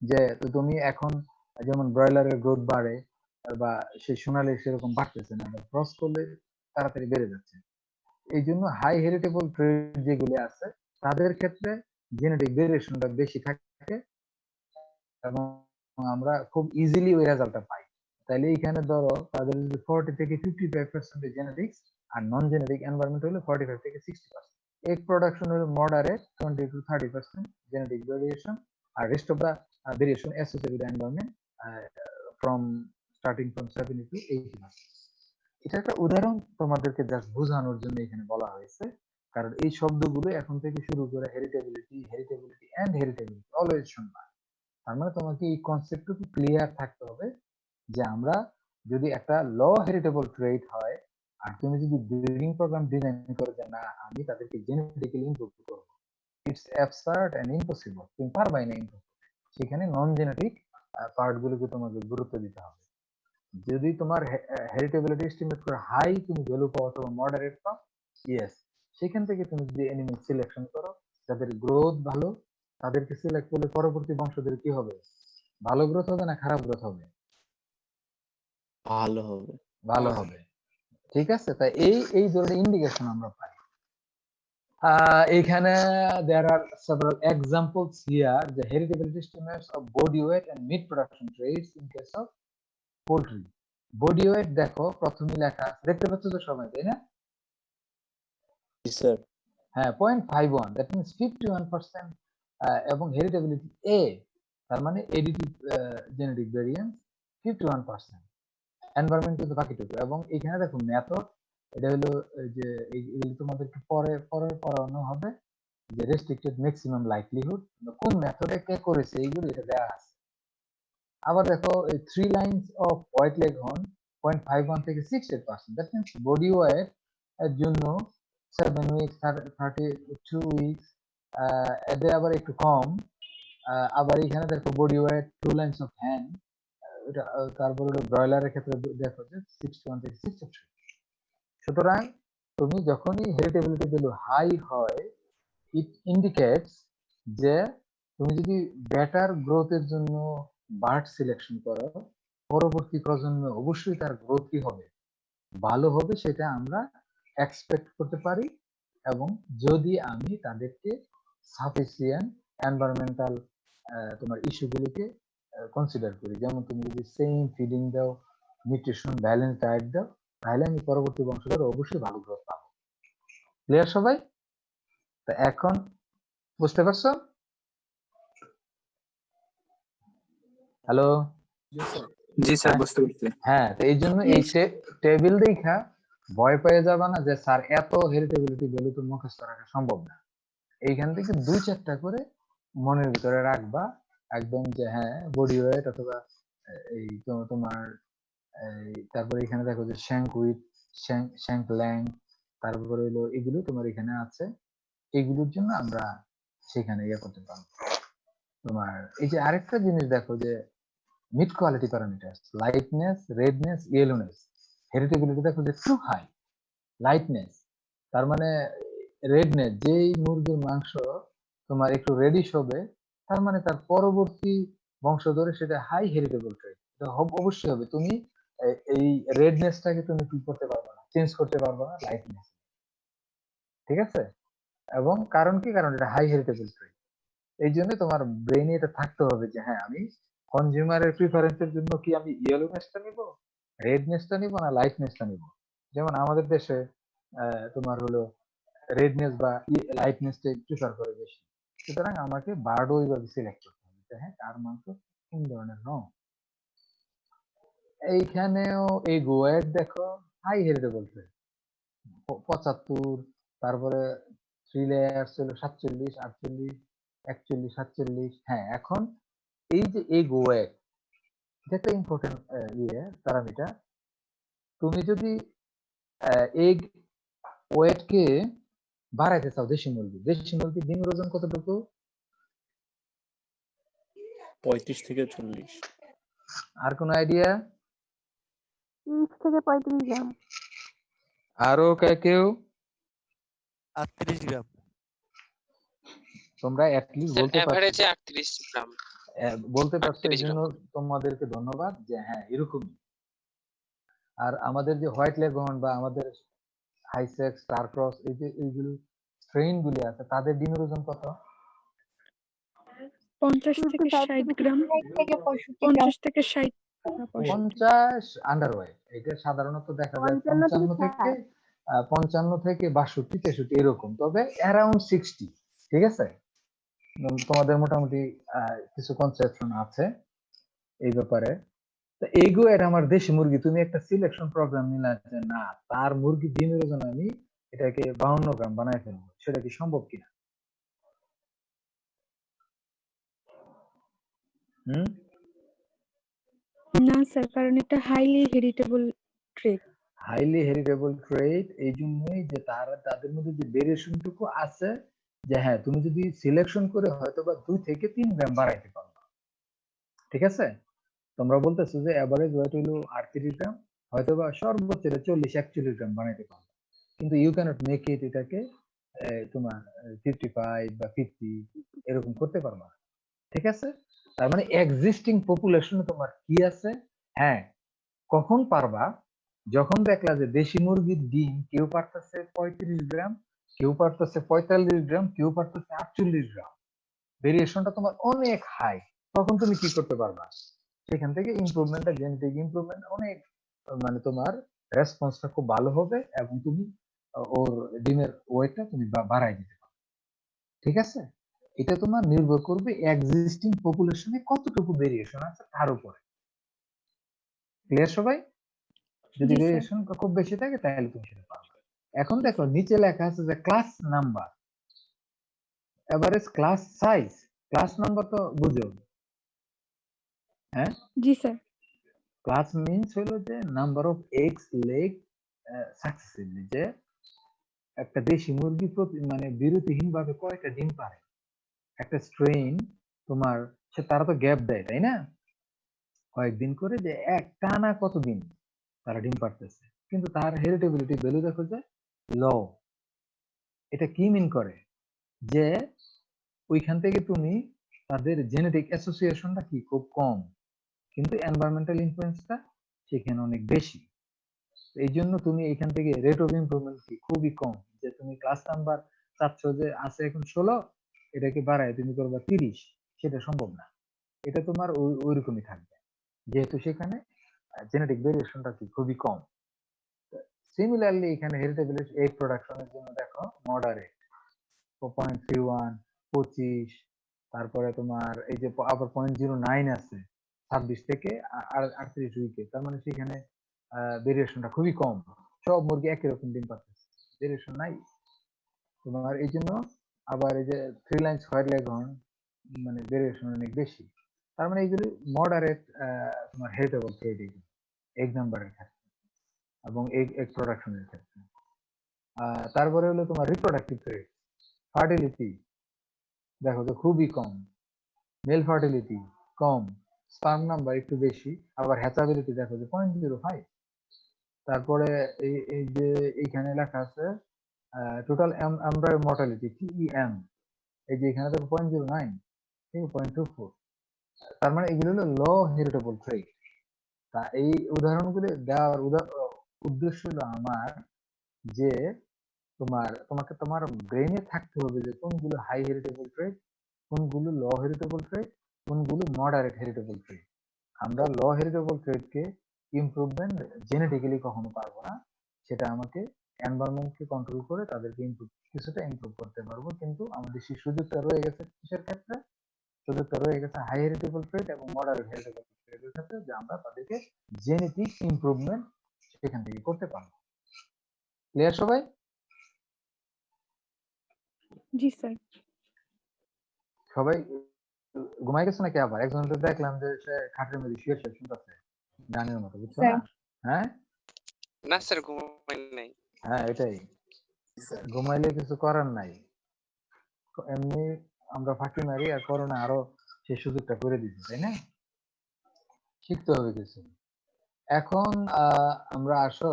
যে তুমি এখন যেমন ব্রয়লারের গ্রোথ বাড়ে বা সেই সোনালি সেরকম বাড়তেছে না, ক্রস করলে তাড়াতাড়ি বেড়ে যাচ্ছে। এই জন্য হাই হেরিটেবল ট্রেড যেগুলি আছে তাদের ক্ষেত্রে জেনেটিক ভেরিয়েশনটা বেশি থাকে এবং আমরা খুব ইজিলি ওই রেজাল্টটা পাই। তাহলে এখানে ধরো তাদের যদি 40 থেকে 55% জেনেটিক্স আর নন জেনেটিক এনভায়রনমেন্ট হলো 45 থেকে 60%। এগ প্রোডাকশন হলো মডারেট 20 to 30% জেনেটিক ভেরিয়েশন, আর rest of the variation associated with environment from starting from 70 to 80%। এটা একটা উদাহরণ তোমাদেরকে জাস্ট বোঝানোর জন্য এখানে বলা হয়েছে, কারণ এই শব্দগুলো এখন থেকে শুরু করে হেরিটেবিলিটি এন্ড হেরিটেবিলিটি অলওয়েজ শুনবা। তার মানে তোমাকে এই কনসেপ্টটুকু ক্লিয়ার থাকতে হবে যে আমরা যদি একটা ল হেরিটেবল ট্রেড হয় আর তুমি যদি ব্রিডিং প্রোগ্রাম ডিজাইন করে যে না আমি তাদেরকে জেনেটিক্যালি ইমপ্রুভ করব, ইটস অ্যাবসার্ড এন্ড ইম্পসিবল, তুমি পারবাই না ইমপ্রুভ। সেখানে নন জেনেটিক পার্টগুলোকে তোমাকে গুরুত্ব দিতে হবে। যদি তোমার হেরিটেবিলিটি এস্টিমেট করে হাই তুমি ভ্যালু পাও অথবা মডারেট পাও, ইয়েস, সেখান থেকে তুমি যদি এনিমেল সিলেকশন করো যাদের গ্রোথ ভালো, তাদেরকে সিলেক্ট করলে পরবর্তী বংশধর কি হবে? ভালো গ্রোথ হবে না খারাপ গ্রোথ হবে? ভালো হবে। ভালো হবে। ঠিক আছে, তাই এই ধরনের ইন্ডিকেশন আমরা পাই। এখানে there are several examples here, the heritability estimates of body weight and meat production traits in case of poultry. Body weight দেখো প্রথমে লেখা আছে, দেখতে পাচ্ছ তো সবাই, তাই না? জি স্যার। হ্যাঁ, 0.51, দ্যাট মিন্স 51%, এবং হেরিটেবিলিটি এ, তার মানে এডিটিভ জেনেটিক ভেরিয়েন্স 51%, এনভায়রনমেন্ট কিন্তু বাকিটুকু। এবং এখানে দেখো মেথড, এটা হলো যে এগুলো তোমাদেরকে পরে পড়ানো হবে যে রেস্ট্রিক্টেড ম্যাক্সিমাম লাইকলিহুড, কোন মেথডে কে করেছে এইগুলো এটা দেওয়া আছে। আবার দেখো এই 3 lines off white leg horn 0.51 থেকে 68%, দ্যাট মিন্স বডি ওয়েট এর জন্য 7 উইকস 32 উইকস, এদের আবার একটু কম। আবার এখানে দেখো body weight 2 lines of hand, এটা তারপর হলো ব্রয়লারের ক্ষেত্রে দেখো যে 61 থেকে 63। সুতরাং তুমি যখনই হেরিটেবিলিটি ভ্যালু হাই হয়, ইট ইন্ডিকেটস যে তুমি যদি বেটার গ্রোথের জন্য বার্ড সিলেকশন করো, পরবর্তী প্রজন্মে অবশ্যই তার গ্রোথ কি হবে? ভালো হবে, সেটা আমরা এক্সপেক্ট করতে পারি। এবং যদি আমি তাদেরকে সাফিসিয়েন্ট এনভায়রনমেন্টাল তোমার ইস্যুগুলোকে কনসিডার করি, যেমন তুমি যদি সেম ফিডিং দাও, নিউট্রিশন ব্যালেন্স ডায়েট দাও, তাহলে আমি পরবর্তী বংশধর অবশ্যই ভালো গ্রোথ পাবো। ক্লিয়ার সবাই? তো এখন বুঝতে পারছো? হ্যালো? জি স্যার, বুঝতে পারছি। হ্যাঁ, তো এই জন্য এই টেবিল দেখা ভয় পেয়ে যাবা না যে স্যার এত হেরিটেবিলিটি ভ্যালু তো মুখস্থ রাখা সম্ভব না। এইখান থেকে 2-4টা করে মনের ভিতরে রাখবা একদম, যে হ্যাঁ বডি ওয়েট অথবা এই তোমার তারপরে এখানে দেখো যে শ্যাঙ্ক উইথ শ্যাঙ্ক ল্যাং, তারপরে হলো এগুলো তোমার এখানে আছে। এগুলোর জন্য আমরা সেখানে ইয়ে করতে পারবো। তোমার এই যে আরেকটা জিনিস দেখো যে meat quality parameters, lightness, redness, yellowness, heritability দেখো যে টু হাই। লাইটনেস তার মানে রেডনেস, যেই মুরগির মাংস তোমার একটু রেডিশ হবে, তার মানে তার পরবর্তী বংশধরে সেটা হাই হেরিটেবল ট্রেড, এটা অবশ্যই হবে। তুমি এই রেডনেসটাকে তুমি কি করতে পারবে না, চেঞ্জ করতে পারবে না লাইটনেস। ঠিক আছে? এবং কারণ কি? কারণ এটা হাই হেরিটেবল ট্রেড। এই জন্য তোমার ব্রেইনে এটা থাকতে হবে যে হ্যাঁ আমি কনজিউমারের প্রিফারেন্সের জন্য কি আমি ইয়েলোনেসটা নিব, রেডনেসটা নিব না লাইটনেসটা নিব। যেমন আমাদের দেশে তোমার হলো রেডনেস বা লাইটনেসটা প্রিফার করে বেশি। সুতরাং আমাকে বার্ড ওইভাবে সিলেক্ট করতে হবে যে হ্যাঁ কার মাংস কোন ধরনের ন। এইখানেও এই গোয়েট দেখো হাই হেরিটেবল ট্রেড 75, তারপরে 3 লেয়ার্স হলো 47, 48, 41, 47। হ্যাঁ, এখন এই যে এগ ওয়েট, এটা একটা ইম্পর্টেন্ট প্যারামিটার। তুমি যদি এগ ওয়েট কে বাড়াইতে চাও, দেশি মুরগি ডিমের ওজন কতটুকু? 35 থেকে 40। আর কোন আইডিয়া? 30 থেকে 35 গ্রাম। আরো কেউ? 38 গ্রাম। তোমরা অ্যাটলিস্ট বলতে পারছো, এভারেজে 38 গ্রাম বলতে পারছো, এই 38 জন্য গ্রাম। তোমাদেরকে ধন্যবাদ যে হ্যাঁ এরকমই। আর আমাদের যে হোয়াইট লেগন বা আমাদের হাইসেক্স, স্টার ক্রস, এই যে এইগুলো স্ট্রেইন গুলি আছে, তাদের ডিমের ওজন কত? 50 থেকে 55 60 গ্রাম, থেকে 65 গ্রাম 50 থেকে 60 বা 65 50 আন্ডারওয়েট, এটা সাধারণত দেখা যায় 55 55 থেকে থেকে 60 55 থেকে 62 63 এরকম, তবে অ্যারাউন্ড 60। ঠিক আছে, তোমাদের মোটামুটি কিছু কনসেপশন আছে এই ব্যাপারে। তো এইগো এটা আমার দেশি মুরগি, তুমি একটা সিলেকশন প্রোগ্রাম নিলা যে না তার মুরগি ডিমের ওজন আমি এটাকে 52 গ্রাম বানায় ফেলবো, সেটা কি সম্ভব কিনা? হুম না স্যার, কারণ এটা highly heritable trade. Highly heritable trade, এই জন্যই যে তাদের মধ্যে যে ভেরিয়েশনটুকু আছে, যে হ্যাঁ তুমি যদি সিলেকশন করে হয়তো বা 2 থেকে 3 গ্রাম বাড়াইতে পারো। ঠিক আছে, তোমরা বলতেছো যে এভারেজ ওয়েট হলো 38 গ্রাম, হয়তো বা সর্বোচ্চ 40-41 গ্রাম বানাইতে পারো, কিন্তু ইউ ক্যানট মেক ইট এটাকে তোমার 55 বা 50 এরকম করতে পারবে না। ঠিক আছে, তার মানে এক্সিস্টিং পপুলেশনে তোমার কি আছে। হ্যাঁ, কখন পারবা? যখন দেখলা যে দেশি মুরগির ডিম কেউ পারতেছে 35 গ্রাম, কেউ পারতেছে 45 গ্রাম, কেউ পারতেছে 48 গ্রাম, ভেরিয়েশনটা তোমার অনেক হাই, তখন তুমি কি করতে পারবা? সেখান থেকে ইমপ্রুভমেন্টটা, জেনেটিক ইমপ্রুভমেন্ট অনেক, মানে তোমার রেসপন্সটা খুব ভালো হবে এবং তুমি ওর ডিমের ওয়েটটা তুমি বাড়াই দিতে পারো। ঠিক আছে, এটা তোমার নির্ভর করবে এক্সিস্টিং পপুলেশনে কতটুকু ভেরিয়েশন আছে তার উপরে। ক্লিয়ার সবাই? যদি জি স্যার। ভেরিয়েশন খুব বেশি থাকে তাহলে তুমি সেটা পারবে। এখন দেখো নিচে লেখা আছে যে class number, average class size. Class number তো বুঝো, হ্যাঁ? জি স্যার। ক্লাস মিন্স হলো যে number of eggs leg successively, যে একটা দেশি মুরগি মানে বিরতিহীন ভাবে কয়টা ডিম পারে। একটা স্ট্রেইন তোমার, তারা তো গ্যাপ দেয় তাই না, কয়েকদিন করে, যে এক টানা কতদিন তারা ডিম পারতেছে, কিন্তু তার হেরিটেবিলিটি ভ্যালু দেখো যে লো। এটা কি মিন করে? যে ওইখান থেকে তুমি তাদের জেনেটিক অ্যাসোসিয়েশনটা কি খুব কম, কিন্তু এনভায়রনমেন্টাল ইনফ্লুয়েন্সটা সেখানে অনেক বেশি। এই জন্য তুমি এখান থেকে রেট অফ ইমপ্রুভমেন্ট কি খুবই কম, যে তুমি ক্লাস নাম্বার চাচ্ছ যে আছে এখন 16, এটাকে বাড়ায় তুমি করবা 30, সেটা সম্ভব না। এটা তোমার ওইরকমই থাকবে, যেহেতু সেখানে জেনেটিক ভেরিয়েশনটা কি খুবই কম। সিমিলারলি এখানে হেরিটেবিলিটি এগ প্রোডাকশনের জন্য দেখো মডারেট 4.31, 25, তারপরে তোমার এই যে আবার 0.09 আছে 26 থেকে 38 উইকে, তার মানে সেখানে ভেরিয়েশনটা খুবই কম, সব মুরগি একই রকম ডিম পাচ্ছে, ভেরিয়েশন নাই তোমার। এই জন্য আবার এই যে 3 লাইন্স হোয়াইট লেগহর্ন মানে ভেরিয়েশন অনেক বেশি, তার মানে এইগুলি মডারেট তোমার হেরিটেবল ট্রেড এগ নাম্বারের ক্ষেত্রে এবং এগ প্রোডাকশনের ক্ষেত্রে। তারপরে হলো তোমার রিপ্রোডাক্টিভ ট্রেড, ফার্টিলিটি দেখো যে খুবই কম, মেল ফার্টিলিটি কম, স্পার্ম নাম্বার একটু বেশি, আবার হ্যাচাবিলিটি দেখো যে 0.05। তারপরে এই যে এইখানে লেখা আছে টোটাল এমব্রায়ো মর্টালিটি TEM, এই যে এখানে দেখো 0.09 থেকে 0.24, তার মানে এগুলো হলো লো হেরিটেবল ট্রেড। তা এই উদাহরণগুলো দেওয়ার উদ্দেশ্য হলো আমার, যে তোমাকে তোমার ব্রেনে থাকতে হবে যে কোনগুলো হাই হেরিটেবল ট্রেড, কোনগুলো লো হেরিটেবল ট্রেড, কোনগুলো মডারেট হেরিটেবল ট্রেড। আমরা লো হেরিটেবল ট্রেডকে ইমপ্রুভমেন্ট জেনেটিক্যালি কখনো পারবো না, সেটা আমাকে এনভায়রনমেন্টকে কন্ট্রোল করে তাদেরকে কিছুটা ইমপ্রুভ করতে পারবো, কিন্তু আমাদের সেই সুযোগটা রয়ে গেছে কিসের ক্ষেত্রে? সুযোগটা রয়ে গেছে হাই হেরিটেবল ট্রেড এবং মডারেট হেরিটেবল ট্রেডের ক্ষেত্রে, যে আমরা তাদেরকে জেনেটিক ইমপ্রুভমেন্ট সেখান থেকে করতে পারবো। ক্লিয়ার সবাই? জি স্যার। সবাই ঘুমাই গেছে নাকি? আবার একজন তো দেখলাম যে সে খাটের মধ্যে শুয়ে শুনতেছে গানের মতো, বুঝছো না? হ্যাঁ না স্যার ঘুমাই নাই। হ্যাঁ, এটাই, ঘুমাইলে কিছু করার নাই, এমনি আমরা ফাঁকি মারি, আর করোনা আরো সেই সুযোগটা করে দিচ্ছে, তাই না? শিখতে হবে কিছু। এখন আমরা আসো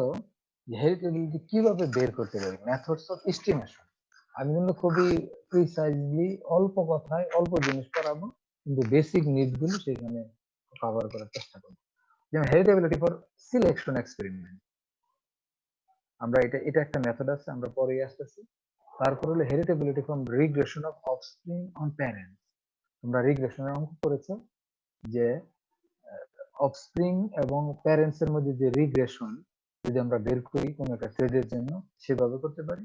হেরিটেবিলিটি কিভাবে বের করতে পারি, মেথডস অফ এস্টিমেশন। আমি কিন্তু খুবই প্রিসাইজলি অল্প কথায় অল্প জিনিস পড়াবো, কিন্তু বেসিক নিডস গুলো সেখানে কভার করার চেষ্টা করবো। যেমন হেরিটেবিলিটি ফর সিলেকশন এক্সপেরিমেন্ট, আমরা এটা একটা মেথড আছে, আমরা পরেই আসতেছি। তারপর হলো heritability from regression of offspring on parents, তোমরা রিগ্রেশনের অঙ্ক করেছো যে অফস্প্রিং এবং প্যারেন্টস এর মধ্যে যে রিগ্রেশন যদি আমরা বের করি কোনো একটা থ্রেডের জন্য সেভাবে করতে পারি।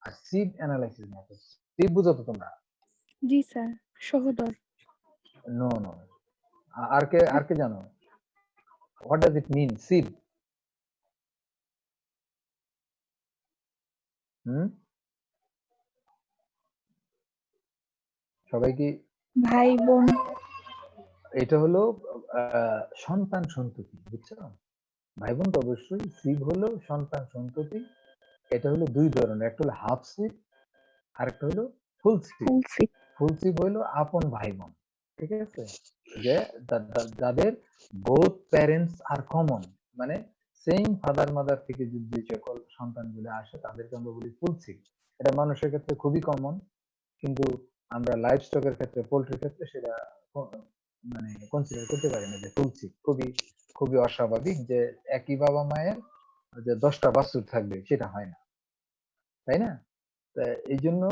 আর সিড অ্যানালাইসিস মেথড, সিড বুঝো তো তোমরা? জি স্যার, সহদর। নো নো, আর কে জানো? What does it mean seed? সবাই কি? ভাই বোন। এটা হলো সন্তান সন্ততি, বুঝছো? ভাই বোন তো অবশ্যই, সিড হলো সন্তান সন্ততি। এটা হলো দুই ধরনের, একটা হলো হাফ সিড আর একটা হলো ফুল সিড। ফুলসি। ফুল সিড হলো আপন ভাই বোন, ঠিক আছে? যে যাদের বোথ প্যারেন্টস আর কমন, মানে সেম ফাদার মাদার থেকে যে সকল সন্তানগুলো আসে তাদেরকে আমরা বলি ফুল সিড। এটা মানুষের ক্ষেত্রে খুবই কমন, কিন্তু আমরা লাইভ স্টকের ক্ষেত্রে, পোল্ট্রির ক্ষেত্রে সেটা মানে কনসিডার করতে পারি না যে ফুল সিড। খুবই অস্বাভাবিক যে একই বাবা মায়ের যে 10টা বাছুর থাকবে, সেটা হয় না, তাই না? এই জন্য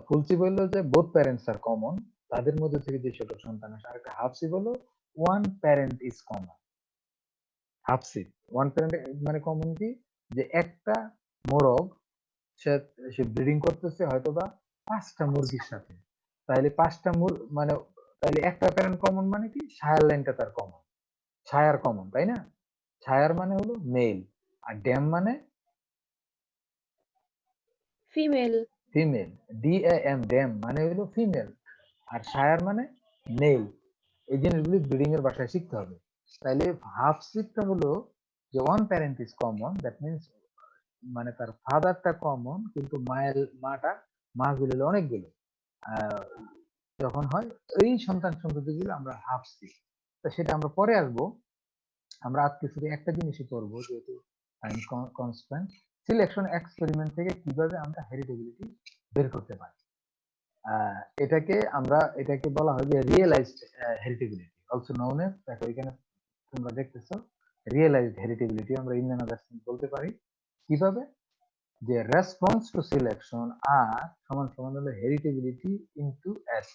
ফুলসি বললো যে বোথ প্যারেন্টস আর কমন, তাদের মধ্যে থেকে যে সকল সন্তান আসে। আর একটা হাফসি বললো one parent is common. Half sib one parent মানে কমন কি, যে একটা মোরগ সে ব্রিডিং করতেছে হয়তোবা 5টা মুরগির সাথে, তাহলে 5টা মানে তাহলে একটা প্যারেন্ট কমন মানে কি, শায়ার লাইনটা তার কমন, শায়ার কমন, তাই না? শায়ার মানে হলো মেল, আর ড্যাম মানে ফিমেল। ফিমেল। DAM ড্যাম মানে হলো ফিমেল, আর শায়ার মানে মেল। এই জিনিসগুলি ব্রিডিং এর ভাষায় শিখতে হবে। তাইলে হাফ সিডটা হলো যে one parent is common, that means মানে তার ফাদারটা কমন কিন্তু মাগুলো হলো অনেকগুলো। যখন হয় এই সন্তান সন্ততিগুলো আমরা হাফ সিড। তো সেটা আমরা পরে আসবো। আমরা আজকে শুধু একটা জিনিসই করবো, যেহেতু টাইম কনস্ট্যান্ট। সিলেকশন এক্সপেরিমেন্ট থেকে কিভাবে আমরা হেরিটেবিলিটি বের করতে পারি, এটাকে বলা হয় যে realised heritability, also known as, দেখো এখানে তোমরা দেখতেছো রিয়েলাইজড হেরিটেবিলিটি আমরা ইন অ্যানাদার সেন্স বলতে পারি। কিভাবে? যে রেসপন্স টু সিলেকশন আর সমান সমান হলো heritability into S,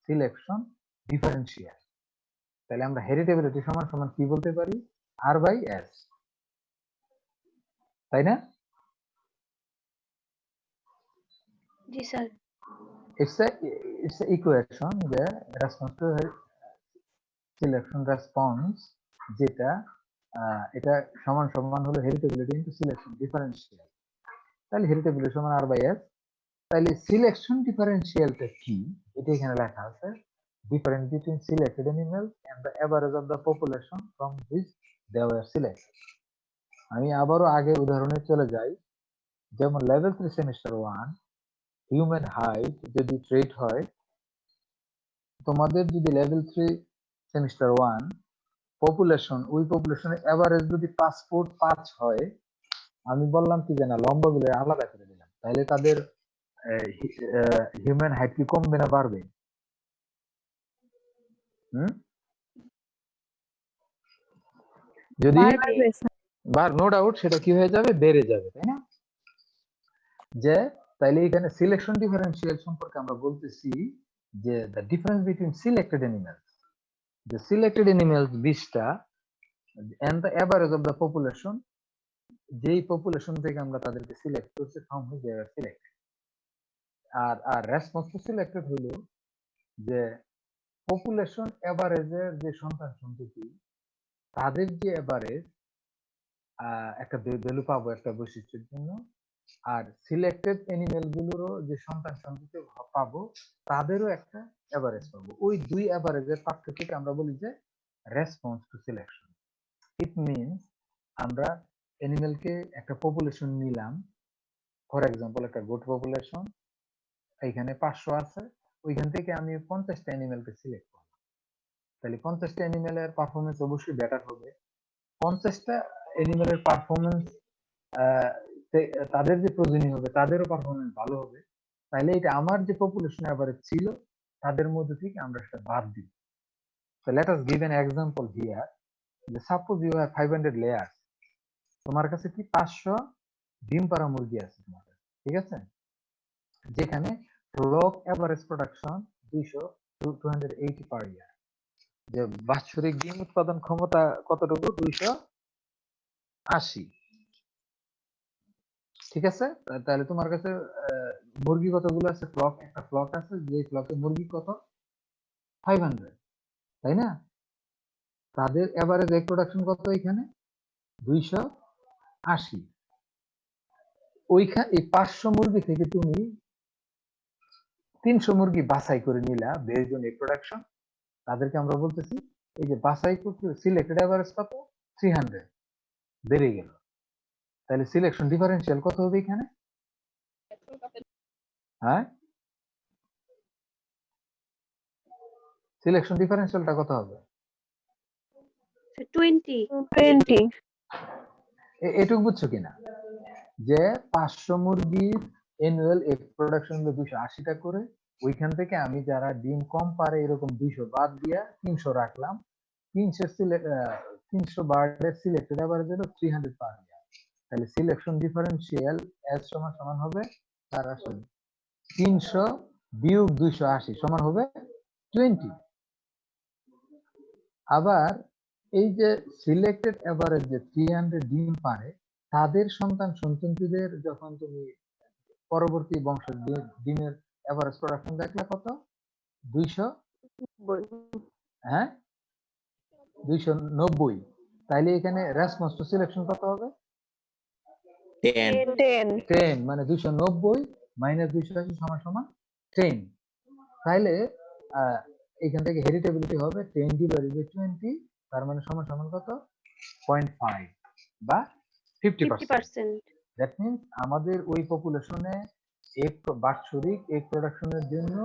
selection differential. তাহলে আমরা হেরিটেবিলিটি সমান সমান কি বলতে পারি, আর বাই এস, তাই না? জি স্যার। it's a equation যে রেসপন্স টু সিলেকশন রেসপন্স, যেটা এটা সমান সমান হলো হেরিটেবিলিটি ইনটু সিলেকশন ডিফারেন্সিয়াল। তাহলে হেরিটেবিলিটি সমান আর বাই এস। তাহলে সিলেকশন ডিফারেন্সিয়ালটা কি, এটা এখানে লেখা আছে, difference between selected animals and the average of the population from which they were selected. আমি আবারও আগে উদাহরণে চলে যাই। যেমন লেভেল 3 সেমিস্টার 1 হিউম্যান হাইট যদি ট্রেট হয়, তোমাদের যদি লেভেল 3 সেমিস্টার 1 পপুলেশন, ওই পপুলেশনের এভারেজ যদি 5 হয়, আমি বললাম কি জানা, লম্বা গুলো আলাদা করে দিলাম, তাহলে তাদের হিউম্যান হাইট কি কমবে না বাড়বে? যদি বাড়বে স্যার। নো ডাউট সেটা কি হয়ে যাবে, বেড়ে যাবে, তাই না? যে তাইলে এখানে সিলেকশন ডিফারেন্সিয়াল সম্পর্কে আমরা বলতেছি যে the difference between selected animals, the selected animals 20টা and the average of the population, যেই পপুলেশন থেকে আমরা তাদেরকে সিলেক্ট করছি from which they are selected. আর রেসপন্স টু সিলেক্টেড হলো যে পপুলেশন এভারেজের যে সন্তান সন্ততি, তাদের যে এভারেজ একটা ভ্যালু পাবো একটা বৈশিষ্ট্যের জন্য, আর সিলেক্টেড অ্যানিমেল গুলোরও যে সন্তান সন্ততি পাবো তাদেরও একটা এভারেজ পাবো। ওই দুই এভারেজের পার্থক্যকে আমরা বলি যে response to selection. It means আমরা অ্যানিমেলকে একটা পপুলেশন নিলাম, ফর এক্সাম্পল একটা গোট পপুলেশন, এখানে 500 আছে, ওইখান থেকে আমি 50টা অ্যানিমেলকে সিলেক্ট করলাম, তাহলে 50টা অ্যানিমেলের পারফরমেন্স অবশ্যই বেটার হবে। 50টা অ্যানিমেলের পারফরমেন্স তাদের যে প্রজনন হবে তাদেরও পারফরমেন্স ভালো হবে, তাহলে এটা আমার যে পপুলেশন এভারেজ ছিল তাদের মধ্যে থেকে আমরা সেটা বাদ দিই। So let us give an example here. Suppose you have 500 layers, তোমার কাছে কি 500 ডিম পাড়া মুরগি আছে তোমার কাছে, ঠিক আছে? যেখানে ফ্লক এভারেজ প্রোডাকশন 200 280 পার ইয়ার। যে বাৎসরিক ডিম উৎপাদন ক্ষমতা কতটুকু? 280। ঠিক আছে, তাহলে তোমার কাছে মুরগি কতগুলো আছে? একটা ফ্লক আছে, যে ফ্লকে মুরগি কত? 500, তাই না? তাদের এভারেজ এগ প্রোডাকশন কত এখানে? 280। ওইখানে এই 500 মুরগি থেকে তুমি 300 মুরগি বাছাই করে নিলা বেসড অন এগ প্রোডাকশন। তাদেরকে আমরা বলতেছি এই যে বাছাই করতে সিলেক্টেড এভারেজ কত? 300 বেড়ে গেল। তাহলে সিলেকশন ডিফারেন্সিয়াল কত হবে এখানে? হ্যাঁ, সিলেকশন ডিফারেন্সিয়ালটা কত হবে? 20 এটুকু বুঝছো কিনা? যে 500 মুরগির অ্যানুয়াল এগ প্রোডাকশন হলো 280টা করে, ওইখান থেকে আমি যারা ডিম কম পারে এরকম 200 বাদ দিয়া 300 রাখলাম। 300 বার্ডের সিলেক্টেড এভারেজ হলো 300 পার ইয়ার। তাহলে সিলেকশন ডিফারেন্সিয়াল এস সমান হবে তার আসলে 300 বিয়োগ 280 সমান হবে 20। আবার এই যে সিলেক্টেড এভারেজ যে 300 ডিম পারে, তাদের সন্তান সন্ততিদের যখন তুমি পরবর্তী বংশের ডিমের এভারেজ প্রোডাকশন দেখলে কত? 200, হ্যাঁ 290। তাইলে এখানে রেসপন্স টু সিলেকশন কত হবে? 10, মানে 290 মাইনাস 280 সমান সমান 10। তাইলে এখান থেকে হেরিটেবিলিটি হবে 10 ডিভাইডেড বাই 20, তার মানে সমান সমান কত? 0.5 বা 50%। দ্যাট মিন্স আমাদের ওই পপুলেশনে বাৎসরিক এগ প্রোডাকশনের জন্য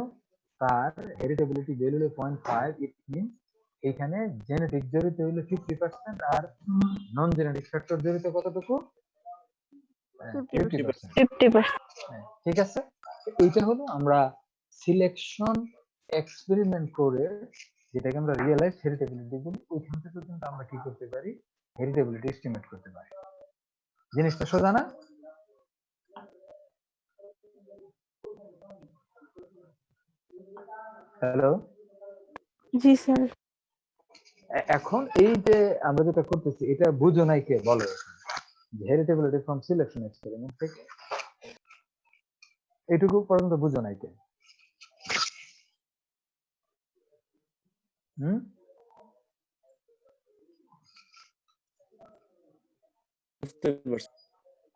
তার হেরিটেবিলিটি ভ্যালু হলো 0.5। ইট মিন্স এখানে জেনেটিক জড়িত হইলো 50% আর নন জেনেটিক ফ্যাক্টর জড়িত কতটুকু? 50%। ঠিক আছে, এইটা হলো আমরা সিলেকশন এক্সপেরিমেন্ট করে যেটাকে আমরা রিয়েলাইজ হেরিটেবিলিটি বলি। ওইখান থেকে কিন্তু আমরা কি করতে পারি? হেরিটেবিলিটি এস্টিমেট করতে পারি। জিনিসটা সোজা না? হ্যালো, জি স্যার। এখন এই যে আমরা যেটা করতেছি এটা বুঝো নাই কে বলো? হেরিটেবিলিটি ফ্রম সিলেকশন এক্সপেরিমেন্ট থেকে এটুকু পর্যন্ত বুঝো নাই কে?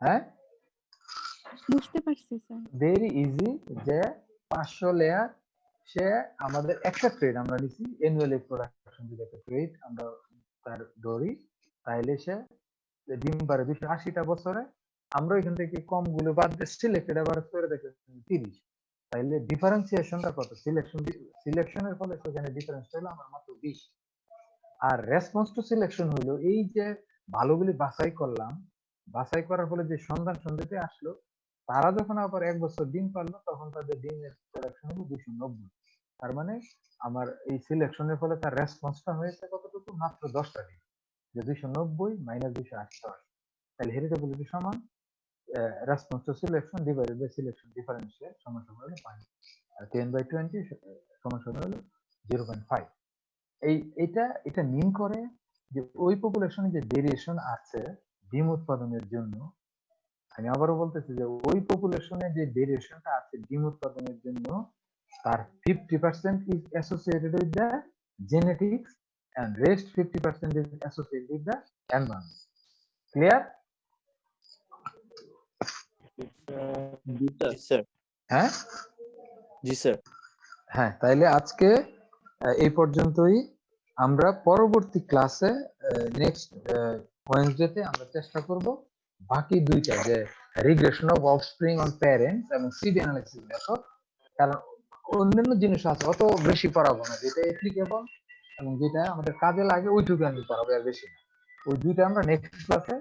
হ্যাঁ, বুঝতে পারছি স্যার। Very easy. যে 500 লেয়ার সে আমাদের একটা ট্রেড আমরা নিছি অ্যানুয়াল এগ প্রোডাকশন, যদি একটা ট্রেড আমরা তার ধরি, তাইলে সে ডিম পারে 280টা বছরে। আমরা এখান থেকে কম গুলো বাদ দিয়ে সিলেক্টেড এভারেজ করে দেখি 30। তাইলে ডিফারেন্সিয়েশনটা কত? সিলেকশনের ফলে সেখানে ডিফারেন্স হলো আমার মাত্র 20। আর রেসপন্স টু সিলেকশন হলো এই যে ভালোগুলি বাছাই করলাম, বাছাই করার ফলে যে সন্তান সন্ততি আসলো, তারা যখন আবার 1 বছর ডিম পারলো তখন তাদের ডিমের প্রোডাকশন হলো 290। তার মানে আমার এই সিলেকশনের ফলে তার রেসপন্সটা হয়েছে কতটুকু? মাত্র 10টা ডিম। যে 290 মাইনাস 280 10। তাহলে হেরিটেবিলিটি সমান response to selection divided by selection differential সমান সমান হলো 5, আর 10/20 সমান সমান হলো 0.5। এটা মিন করে যে ওই পপুলেশনে যে ভেরিয়েশন আছে ডিম উৎপাদনের জন্য, আমি আবারও বলতেছি যে ওই পপুলেশনে যে ভেরিয়েশনটা আছে ডিম উৎপাদনের জন্য, তার 50% is associated with the genetics and rest 50% is associated with the environment. Clear? G sir. হ্যাঁ জি স্যার। হ্যাঁ, তাইলে আজকে এই পর্যন্তই। আমরা পরবর্তী ক্লাসে নেক্সট ওয়েডনেসডেতে আমরা চেষ্টা করব বাকি দুইটা, যে regression of offspring on parents এবং সিড অ্যানালাইসিস মেথড। কারণ অন্যান্য জিনিস আছে অত বেশি পড়াবো না, যেটা অ্যাপ্লিকেবল এবং যেটা আমাদের কাজে লাগে ওইটুকু আমি পড়াবো, আর বেশি না। ওই দুইটা আমরা নেক্সট ক্লাসে